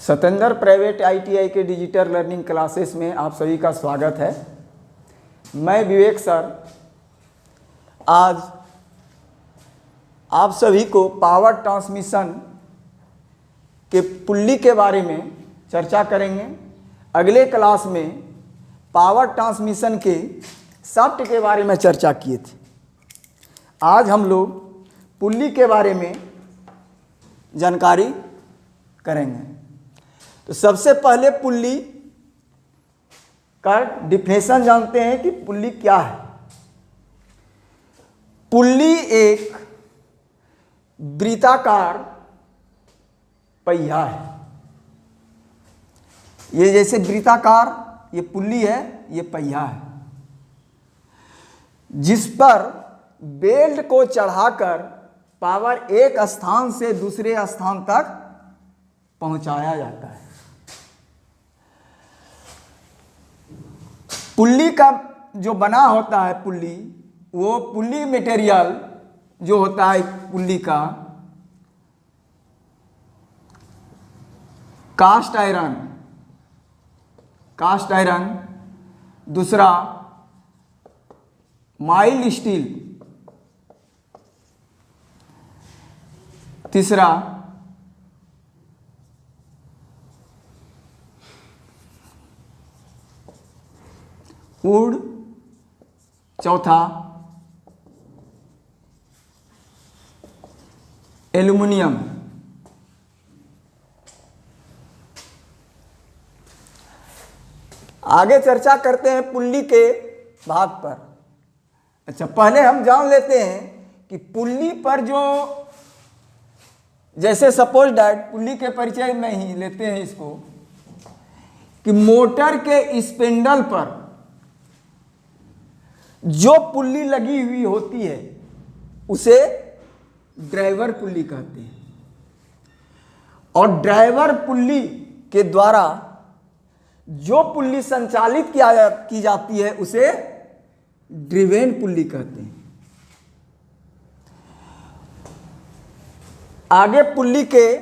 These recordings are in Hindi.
सतेंद्र प्राइवेट आईटीआई के डिजिटल लर्निंग क्लासेस में आप सभी का स्वागत है। मैं विवेक सर आज आप सभी को पावर ट्रांसमिशन के पुल्ली के बारे में चर्चा करेंगे। अगले क्लास में पावर ट्रांसमिशन के शाफ्ट के बारे में चर्चा किए थे। आज हम लोग पुल्ली के बारे में जानकारी करेंगे। तो सबसे पहले पुल्ली का डिफिनेशन जानते हैं कि पुल्ली क्या है। पुल्ली एक वृत्ताकार पहिया है। ये जैसे वृत्ताकार ये पुल्ली है, ये पहिया है जिस पर बेल्ट को चढ़ाकर पावर एक स्थान से दूसरे स्थान तक पहुंचाया जाता है। पुल्ली का जो बना होता है पुल्ली, वो पुल्ली मटेरियल जो होता है पुल्ली का कास्ट आयरन, दूसरा माइल्ड स्टील, तीसरा वुड, चौथा एल्युमिनियम। आगे चर्चा करते हैं पुल्ली के भाग पर। अच्छा, पहले हम जान लेते हैं कि पुल्ली पर जो जैसे सपोज डैट पुल्ली के परिचय में ही लेते हैं इसको कि मोटर के स्पिंडल पर जो पुल्ली लगी हुई होती है उसे ड्राइवर पुल्ली कहते हैं, और ड्राइवर पुल्ली के द्वारा जो पुल्ली संचालित की जाती है उसे ड्रिवेन पुल्ली कहते हैं। आगे पुल्ली के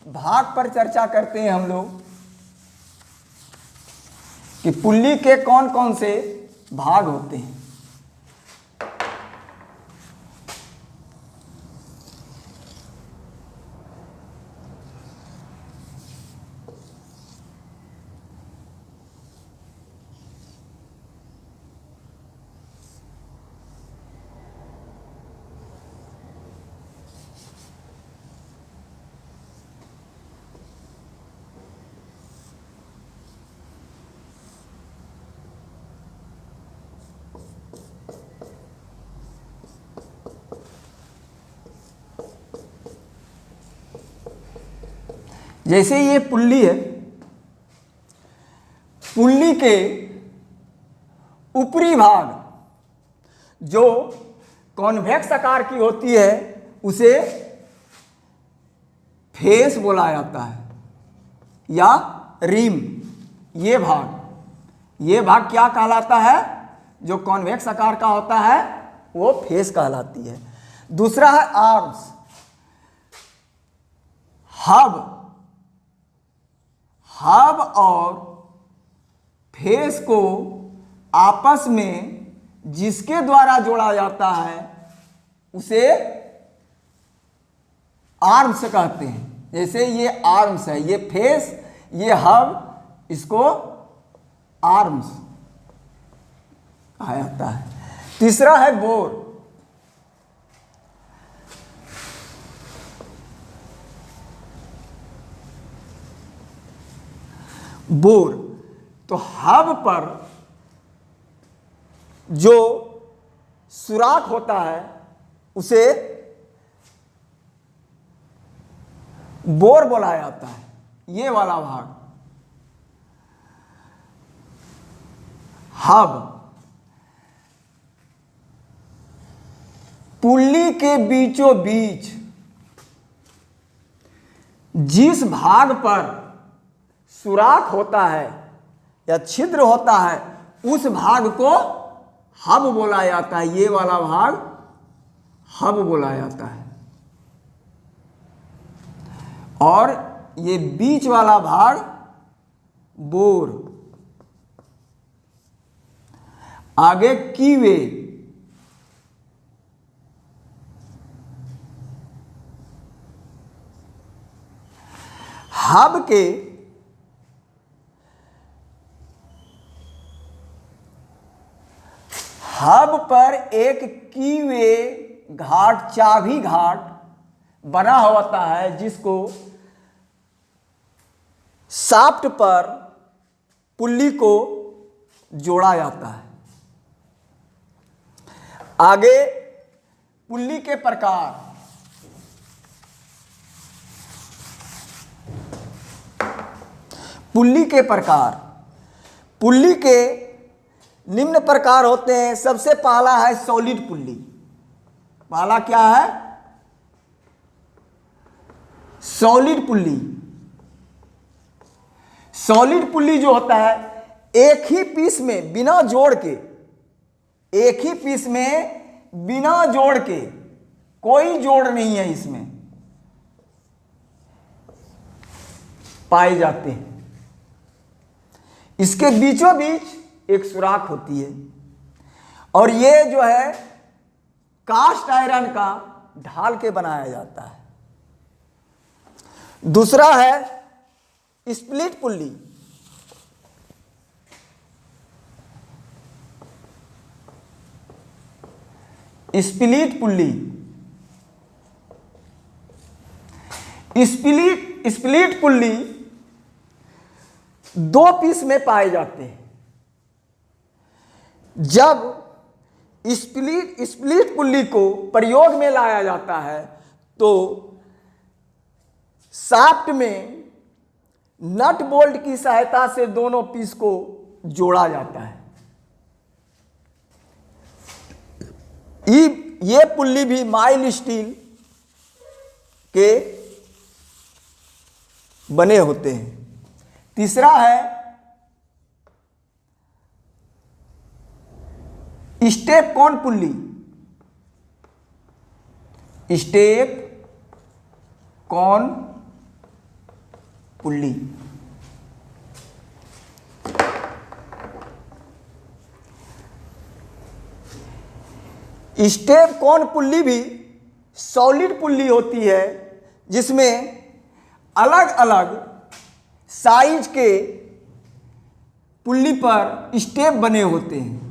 भाग पर चर्चा करते हैं हम लोग कि पुल्ली के कौन कौन से भाग होते हैं। जैसे ये पुल्ली है, पुल्ली के ऊपरी भाग जो कॉन्वेक्स आकार की होती है उसे फेस बोला जाता है या रिम। ये भाग क्या कहलाता है? जो कॉन्वेक्स आकार का होता है वो फेस कहलाती है। दूसरा है आर्म्स। हब और फेस को आपस में जिसके द्वारा जोड़ा जाता है उसे आर्म्स कहते हैं। जैसे ये आर्म्स है, ये फेस, ये हब, इसको आर्म्स कहा जाता है। तीसरा है बोर। तो हब पर जो सुराख होता है उसे बोर बोला जाता है। ये वाला भाग हब। पुल्ली के बीचों बीच जिस भाग पर सुराख होता है या छिद्र होता है उस भाग को हब बोला जाता है। ये वाला भाग हब बोला जाता है। और ये बीच वाला भाग बोर, आगे कीवे, हब के हब पर एक कीवे घाट, चाबी घाट बना होता है जिसको शाफ्ट पर पुल्ली को जोड़ा जाता है। आगे पुल्ली के प्रकार, पुल्ली के प्रकार, पुल्ली के निम्न प्रकार होते हैं। सबसे पहला है सॉलिड पुल्ली। पहला क्या है? Solid pulley. सॉलिड पुल्ली जो होता है एक ही पीस में बिना जोड़ के, एक ही पीस में बिना जोड़ के, कोई जोड़ नहीं है इसमें, पाए जाते हैं। इसके बीचों बीच एक सुराख होती है और ये जो है कास्ट आयरन का ढाल के बनाया जाता है। दूसरा है split pulley. Split pulley, split pulley दो पीस में पाए जाते हैं। जब स्प्लिट पुल्ली को प्रयोग में लाया जाता है तो शाफ्ट में नट बोल्ट की सहायता से दोनों पीस को जोड़ा जाता है। ये पुल्ली भी माइल स्टील के बने होते हैं। तीसरा है step cone pulley. Step cone pulley, step cone pulley भी सॉलिड पुल्ली होती है जिसमें अलग अलग साइज के पुल्ली पर स्टेप बने होते हैं।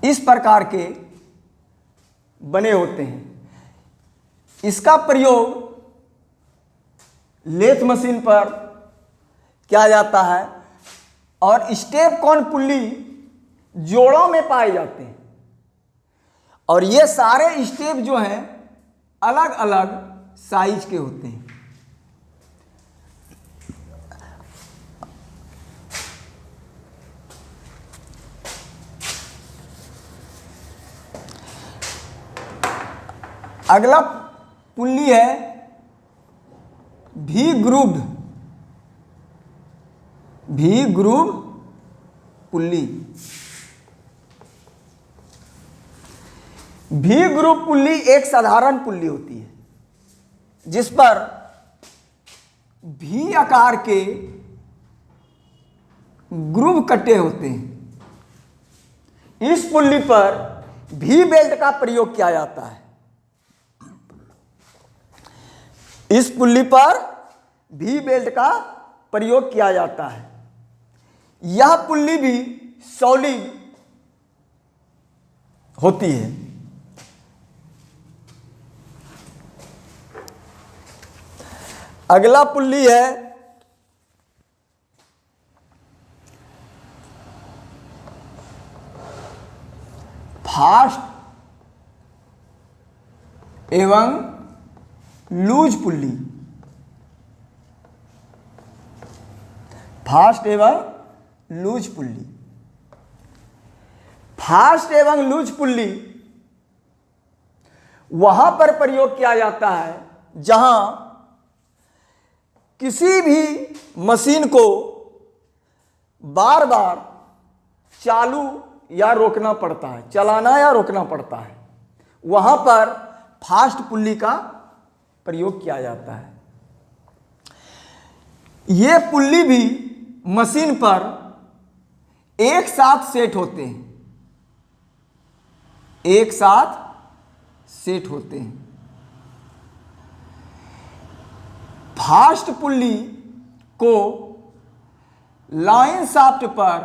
इस प्रकार के बने होते हैं। इसका प्रयोग लेथ मशीन पर किया जाता है और स्टेप कॉन पुल्ली जोड़ों में पाए जाते हैं और ये सारे स्टेप जो हैं अलग अलग साइज के होते हैं। अगला पुल्ली है V grooved, V groove pulley. V groove pulley एक साधारण पुल्ली होती है जिस पर भी आकार के ग्रूव कटे होते हैं। इस पुल्ली पर भी बेल्ट का प्रयोग किया जाता है। इस पुल्ली पर भी बेल्ट का प्रयोग किया जाता है। यह पुल्ली भी सॉलिड होती है। अगला पुल्ली है फास्ट एवं लूज पुल्ली। फास्ट एवं लूज पुल्ली। फास्ट एवं लूज पुल्ली वहां पर प्रयोग किया जाता है जहां किसी भी मशीन को बार बार चालू या रोकना पड़ता है, चलाना या रोकना पड़ता है, वहां पर फास्ट पुल्ली का प्रयोग किया जाता है। ये पुल्ली भी मशीन पर एक साथ सेट होते हैं, एक साथ सेट होते हैं। फास्ट पुल्ली को लाइन शाफ्ट पर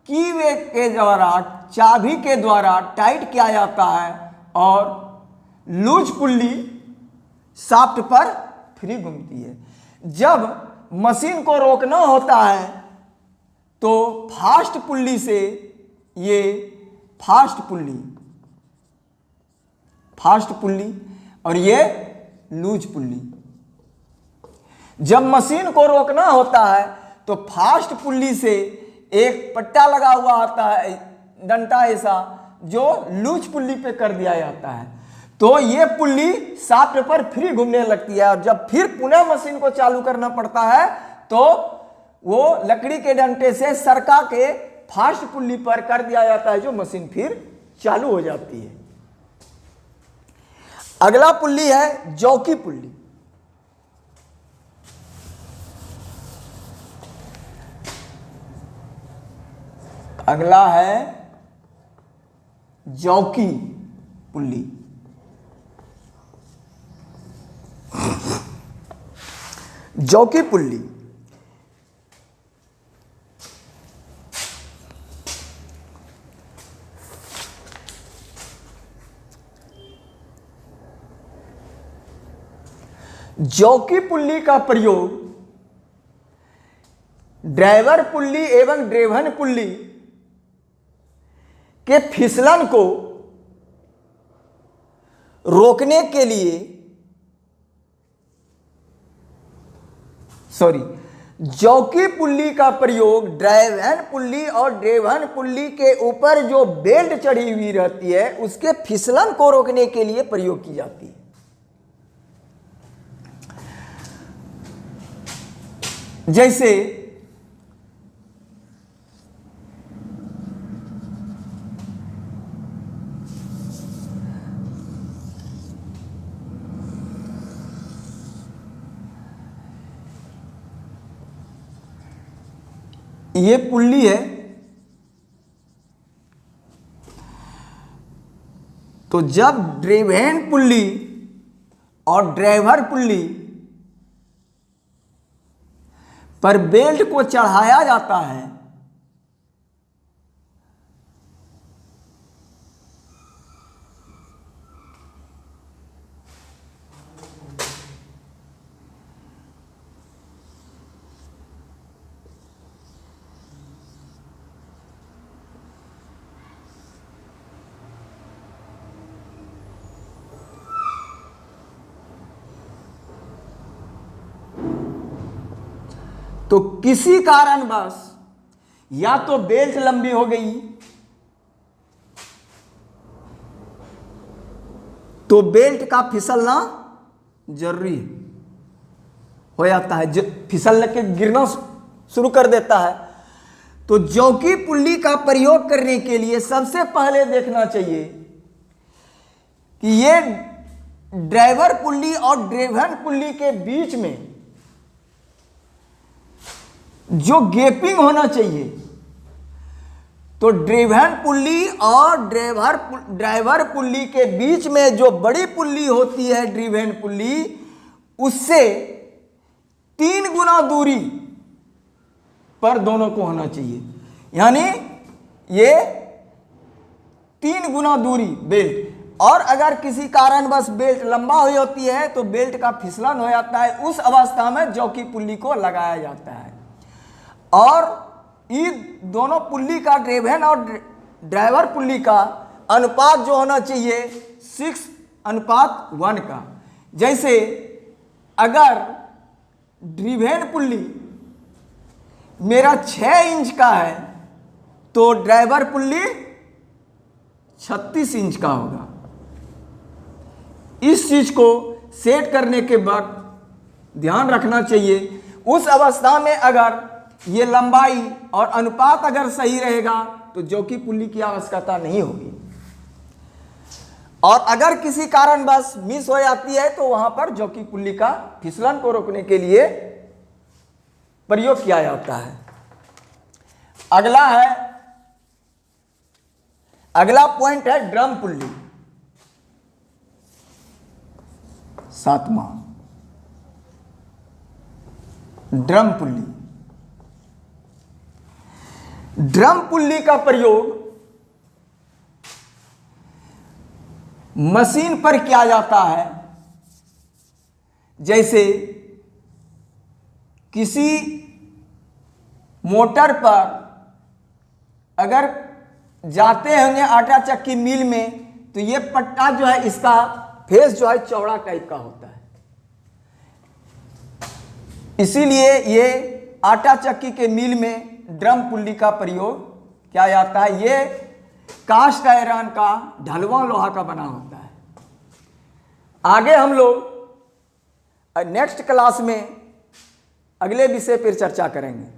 की वे के द्वारा, चाबी के द्वारा टाइट किया जाता है और लूज पुल्ली शाफ्ट पर फ्री घूमती है। जब मशीन को रोकना होता है तो फास्ट पुल्ली से ये फास्ट पुल्ली और ये लूज पुल्ली। जब मशीन को रोकना होता है तो फास्ट पुल्ली से एक पट्टा लगा हुआ आता है, डंटा ऐसा, जो लूज पुल्ली पे कर दिया जाता है, तो ये पुल्ली शाफ्ट पर फ्री घूमने लगती है और जब फिर पुनः मशीन को चालू करना पड़ता है तो वो लकड़ी के डंटे से सरका के फास्ट पुल्ली पर कर दिया जाता है, जो मशीन फिर चालू हो जाती है। अगला पुल्ली है जॉकी पुल्ली। अगला है jockey pulley. Jockey pulley jockey pulley का प्रयोग ड्राइवर पुल्ली एवं ड्रेवन पुल्ली के फिसलन को रोकने के लिए, जॉकी पुल्ली का प्रयोग ड्राइवन पुल्ली और ड्रेवन पुल्ली के ऊपर जो बेल्ट चढ़ी हुई रहती है उसके फिसलन को रोकने के लिए प्रयोग की जाती है। जैसे ये पुल्ली है, तो जब ड्रेवन पुल्ली और ड्राइवर पुल्ली पर बेल्ट को चढ़ाया जाता है तो किसी कारणवश या तो बेल्ट लंबी हो गई तो बेल्ट का फिसलना जरूरी हो जाता है, फिसलने के गिरना शुरू कर देता है। तो जॉकी पुल्ली का प्रयोग करने के लिए सबसे पहले देखना चाहिए कि ये ड्राइवर पुल्ली और ड्रेवन पुल्ली के बीच में जो गैपिंग होना चाहिए, तो ड्रेवन पुल्ली और ड्राइवर पुल्ली के बीच में जो बड़ी पुल्ली होती है ड्रेवन पुल्ली, उससे 3 गुना दूरी पर दोनों को होना चाहिए, यानी ये 3 गुना दूरी बेल्ट। और अगर किसी कारणवश बेल्ट लंबा हुई होती है तो बेल्ट का फिसलन हो जाता है, उस अवस्था में जॉकी पुल्ली को लगाया जाता है। और ये दोनों पुल्ली का, ड्रेवन और ड्राइवर पुल्ली का अनुपात जो होना चाहिए 6:1 का। जैसे अगर ड्रेवन पुल्ली मेरा 6 इंच का है तो ड्राइवर पुल्ली 36 इंच का होगा। इस चीज को सेट करने के बाद ध्यान रखना चाहिए, उस अवस्था में अगर ये लंबाई और अनुपात अगर सही रहेगा तो जॉकी पुल्ली की आवश्यकता नहीं होगी, और अगर किसी कारणवश मिस हो जाती है तो वहां पर जॉकी पुल्ली का फिसलन को रोकने के लिए प्रयोग किया जाता है। अगला पॉइंट है ड्रम पुल्ली। 7वां ड्रम पुल्ली। ड्रम पुल्ली का प्रयोग मशीन पर किया जाता है। जैसे किसी मोटर पर अगर जाते होंगे आटा चक्की मिल में, तो ये पट्टा जो है इसका फेस जो है चौड़ा टाइप का होता है, इसीलिए ये आटा चक्की के मिल में ड्रम पुल्ली का प्रयोग किया जाता है। ये कास्ट आयरन का ढलवा लोहा का बना होता है। आगे हम लोग नेक्स्ट क्लास में अगले विषय पर चर्चा करेंगे।